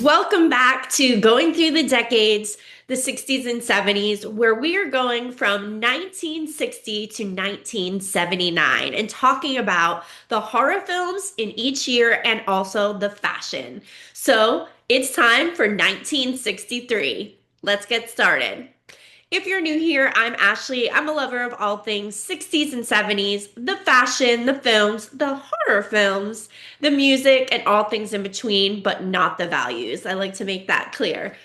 Welcome back to Going Through the Decades, the 60s and 70s, where we are going from 1960 to 1979 and talking about the horror films in each year and also the fashion. So it's time for 1963. Let's get started. If you're new here, I'm Ashley. I'm a lover of all things 60s and 70s, the fashion, the films, the horror films, the music, and all things in between, but not the values. I like to make that clear.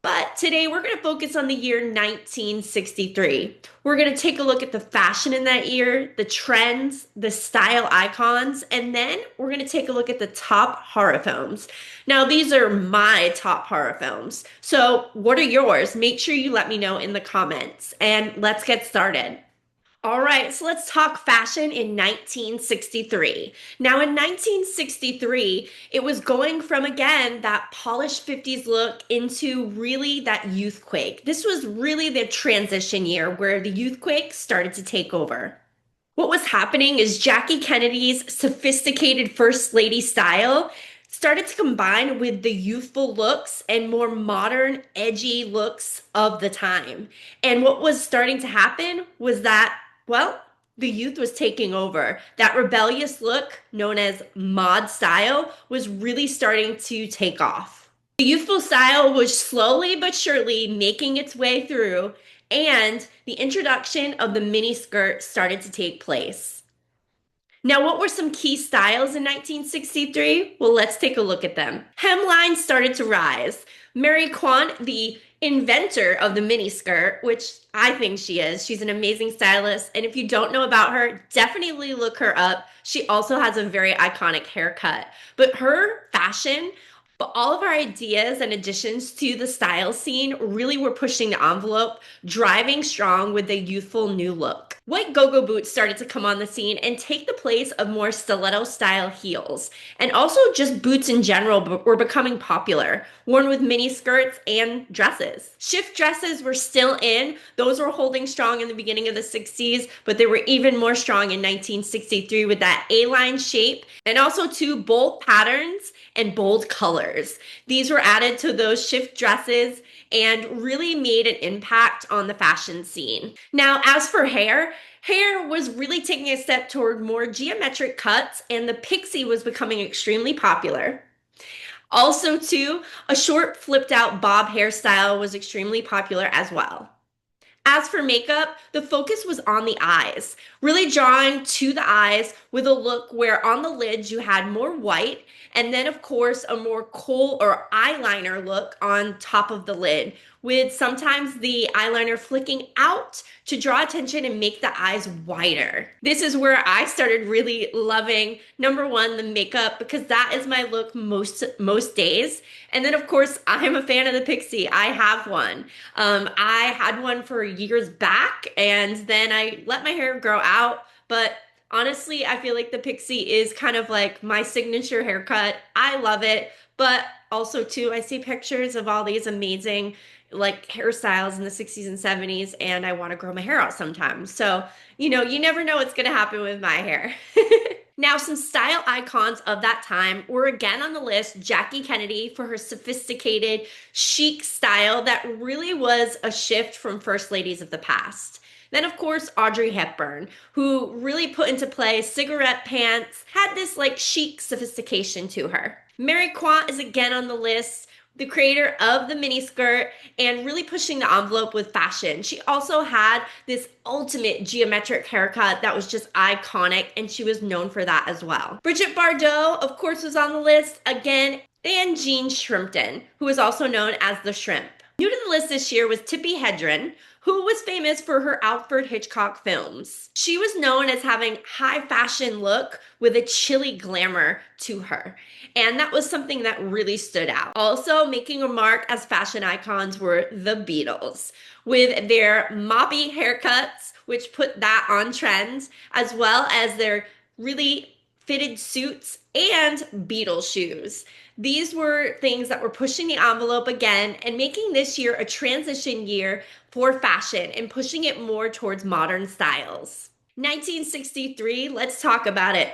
But today we're going to focus on the year 1963. We're going to take a look at the fashion in that year, the trends, the style icons, and then we're going to take a look at the top horror films. Now, these are my top horror films. So, what are yours? Make sure you let me know in the comments, and let's get started. All right, so let's talk fashion in 1963. Now, in 1963, it was going from again that polished 50s look into really that youthquake. This was really the transition year where the youthquake started to take over. What was happening is Jackie Kennedy's sophisticated First Lady style started to combine with the youthful looks and more modern, edgy looks of the time. And what was starting to happen was that, well, the youth was taking over. That rebellious look, known as mod style, was really starting to take off. The youthful style was slowly but surely making its way through, and the introduction of the mini skirt started to take place. Now, what were some key styles in 1963? Well, let's take a look at them. Hemlines started to rise. Mary Quant, the inventor of the miniskirt, which I think she is. She's an amazing stylist. And if you don't know about her, definitely look her up. She also has a very iconic haircut. But her fashion, but all of our ideas and additions to the style scene really were pushing the envelope, driving strong with a youthful new look. White go-go boots started to come on the scene and take the place of more stiletto style heels. And also just boots in general were becoming popular, worn with mini skirts and dresses. Shift dresses were still in. Those were holding strong in the beginning of the 60s, but they were even more strong in 1963 with that A-line shape and also two bold patterns and bold colors. These were added to those shift dresses and really made an impact on the fashion scene. Now, as for hair, hair was really taking a step toward more geometric cuts, and the pixie was becoming extremely popular. Also, too, a short flipped out bob hairstyle was extremely popular as well. As for makeup, the focus was on the eyes, really drawing to the eyes with a look where on the lids you had more white, and then, of course, a more kohl or eyeliner look on top of the lid, with sometimes the eyeliner flicking out to draw attention and make the eyes wider. This is where I started really loving number one, the makeup, because that is my look most days. And then, of course, I'm a fan of the pixie. I have one. I had one for years back, and then I let my hair grow out. But honestly, I feel like the pixie is kind of like my signature haircut. I love it. But also, too, I see pictures of all these amazing like hairstyles in the 60s and 70s, and I want to grow my hair out sometimes. So, you never know what's going to happen with my hair. Now, some style icons of that time were again on the list Jackie Kennedy for her sophisticated, chic style that really was a shift from first ladies of the past. Then, of course, Audrey Hepburn, who really put into play cigarette pants, had this like chic sophistication to her. Mary Quant is again on the list, the creator of the miniskirt and really pushing the envelope with fashion. She also had this ultimate geometric haircut that was just iconic, and she was known for that as well. Brigitte Bardot, of course, was on the list again, and Jean Shrimpton, who was also known as the Shrimp. New to the list this year was Tippi Hedren, who was famous for her Alfred Hitchcock films. She was known as having high fashion look with a chilly glamour to her. And that was something that really stood out. Also making a mark as fashion icons were the Beatles with their moppy haircuts, which put that on trend, as well as their really fitted suits and Beatles shoes. These were things that were pushing the envelope again and making this year a transition year for fashion and pushing it more towards modern styles. 1963, let's talk about it.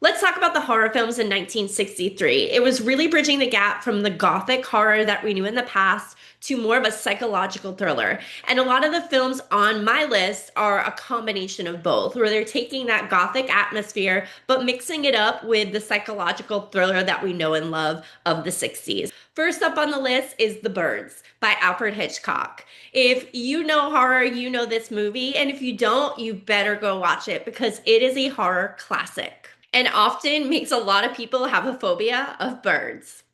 Let's talk about the horror films in 1963. It was really bridging the gap from the gothic horror that we knew in the past to more of a psychological thriller. And a lot of the films on my list are a combination of both, where they're taking that gothic atmosphere but mixing it up with the psychological thriller that we know and love of the 60s. First up on the list is The Birds by Alfred Hitchcock. If you know horror, you know this movie, and if you don't, you better go watch it because it is a horror classic and often makes a lot of people have a phobia of birds.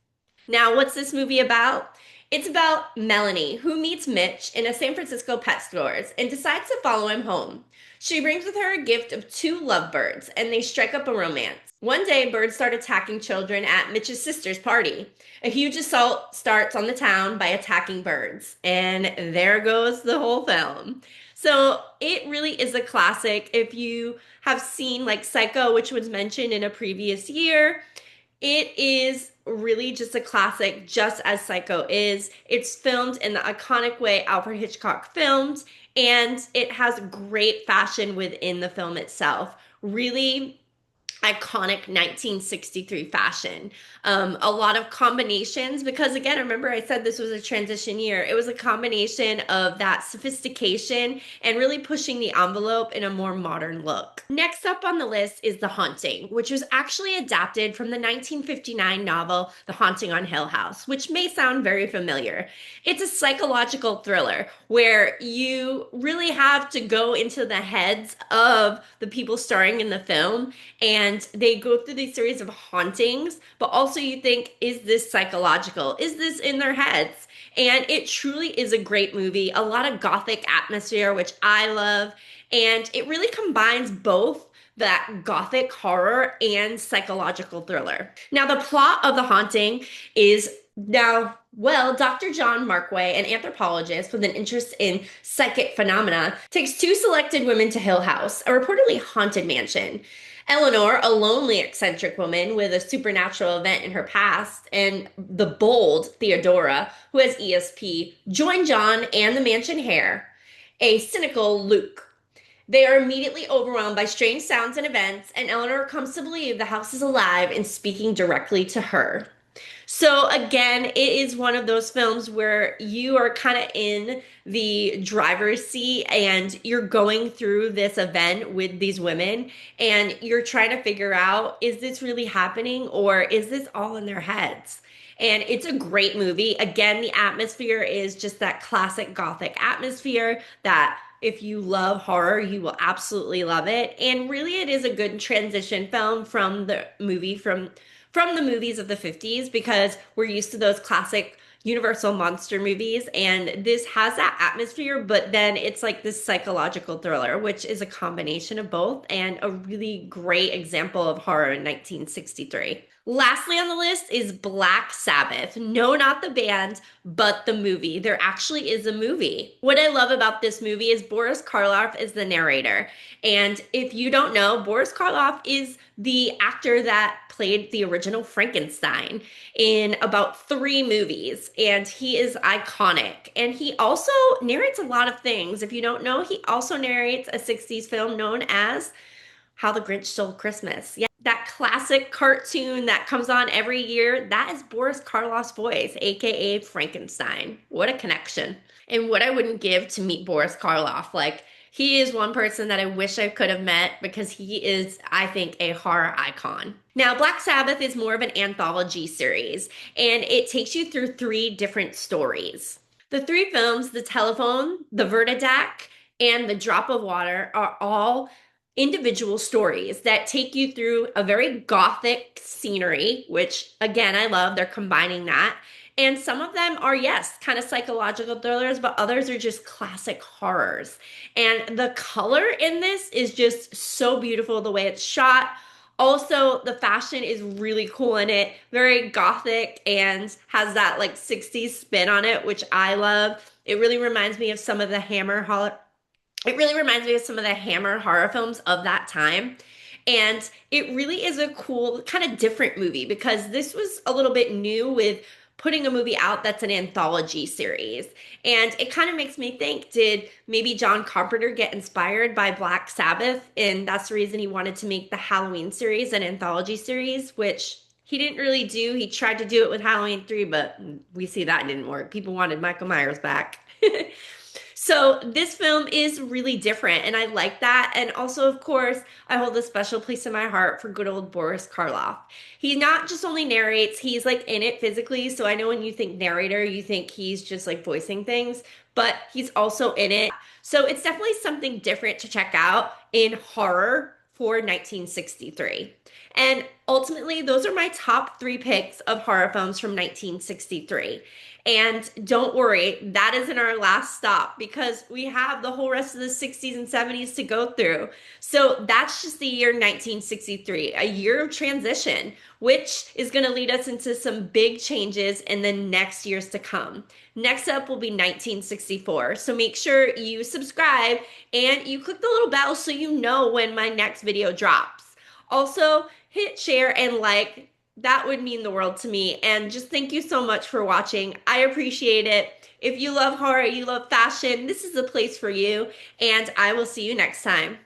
Now, what's this movie about? It's about Melanie, who meets Mitch in a San Francisco pet stores and decides to follow him home. She brings with her a gift of two lovebirds, and they strike up a romance. One day, birds start attacking children at Mitch's sister's party. A huge assault starts on the town by attacking birds, and there goes the whole film. So it really is a classic. If you have seen like Psycho, which was mentioned in a previous year, it is really just a classic, just as Psycho is. It's filmed in the iconic way Alfred Hitchcock filmed, and it has great fashion within the film itself. Really iconic 1963 fashion. A lot of combinations because again, remember I said this was a transition year. It was a combination of that sophistication and really pushing the envelope in a more modern look. Next up on the list is The Haunting, which was actually adapted from the 1959 novel The Haunting on Hill House, which may sound very familiar. It's a psychological thriller where you really have to go into the heads of the people starring in the film, and they go through these series of hauntings, but also you think, is this psychological? Is this in their heads? And it truly is a great movie. A lot of gothic atmosphere, which I love. And it really combines both that gothic horror and psychological thriller. Now, the plot of The Haunting is well, Dr. John Markway, an anthropologist with an interest in psychic phenomena, takes two selected women to Hill House, a reportedly haunted mansion. Eleanor, a lonely, eccentric woman with a supernatural event in her past, and the bold Theodora, who has ESP, join John and the mansion heir, a cynical Luke. They are immediately overwhelmed by strange sounds and events, and Eleanor comes to believe the house is alive and speaking directly to her. So again, it is one of those films where you are kind of in the driver's seat and you're going through this event with these women and you're trying to figure out, is this really happening or is this all in their heads? And it's a great movie. Again, the atmosphere is just that classic gothic atmosphere that if you love horror, you will absolutely love it. And really, it is a good transition film from the movie from the movies of the 50s because we're used to those classic Universal monster movies, and this has that atmosphere, but then it's like this psychological thriller, which is a combination of both and a really great example of horror in 1963. Lastly on the list is Black Sabbath. No, not the band, but the movie. There actually is a movie. What I love about this movie is Boris Karloff is the narrator. And if you don't know, Boris Karloff is the actor that played the original Frankenstein in about 3 movies, and he is iconic. And he also narrates a lot of things. If you don't know, he also narrates a 60s film known as How the Grinch Stole Christmas. Yeah, that classic cartoon that comes on every year, that is Boris Karloff's voice, aka Frankenstein. What a connection. And what I wouldn't give to meet Boris Karloff. Like, he is one person that I wish I could have met because he is, I think, a horror icon. Now, Black Sabbath is more of an anthology series, and it takes you through 3 different stories. The 3 films, The Telephone, The Vertidac, and The Drop of Water, are all individual stories that take you through a very gothic scenery, which again, I love. They're combining that. And some of them are, yes, kind of psychological thrillers, but others are just classic horrors. And the color in this is just so beautiful, the way it's shot. Also, the fashion is really cool in it, very gothic and has that like 60s spin on it, which I love. It really reminds me of some of the Hammer horror films of that time. And it really is a cool, kind of different movie because this was a little bit new with putting a movie out that's an anthology series. And it kind of makes me think, did maybe John Carpenter get inspired by Black Sabbath? And that's the reason he wanted to make the Halloween series an anthology series, which he didn't really do. He tried to do it with Halloween 3, but we see that didn't work. People wanted Michael Myers back. So this film is really different, and I like that. And also, of course, I hold a special place in my heart for good old Boris Karloff. He not just only narrates, he's like in it physically. So I know when you think narrator, you think he's just like voicing things, but he's also in it. So it's definitely something different to check out in horror for 1963. And ultimately, those are my top three picks of horror films from 1963. And don't worry, that isn't our last stop because we have the whole rest of the 60s and 70s to go through. So that's just the year 1963, a year of transition, which is going to lead us into some big changes in the next years to come. Next up will be 1964. So make sure you subscribe and you click the little bell so you know when my next video drops. Also, hit share and like. That would mean the world to me. And just thank you so much for watching. I appreciate it. If you love horror, you love fashion, this is the place for you. And I will see you next time.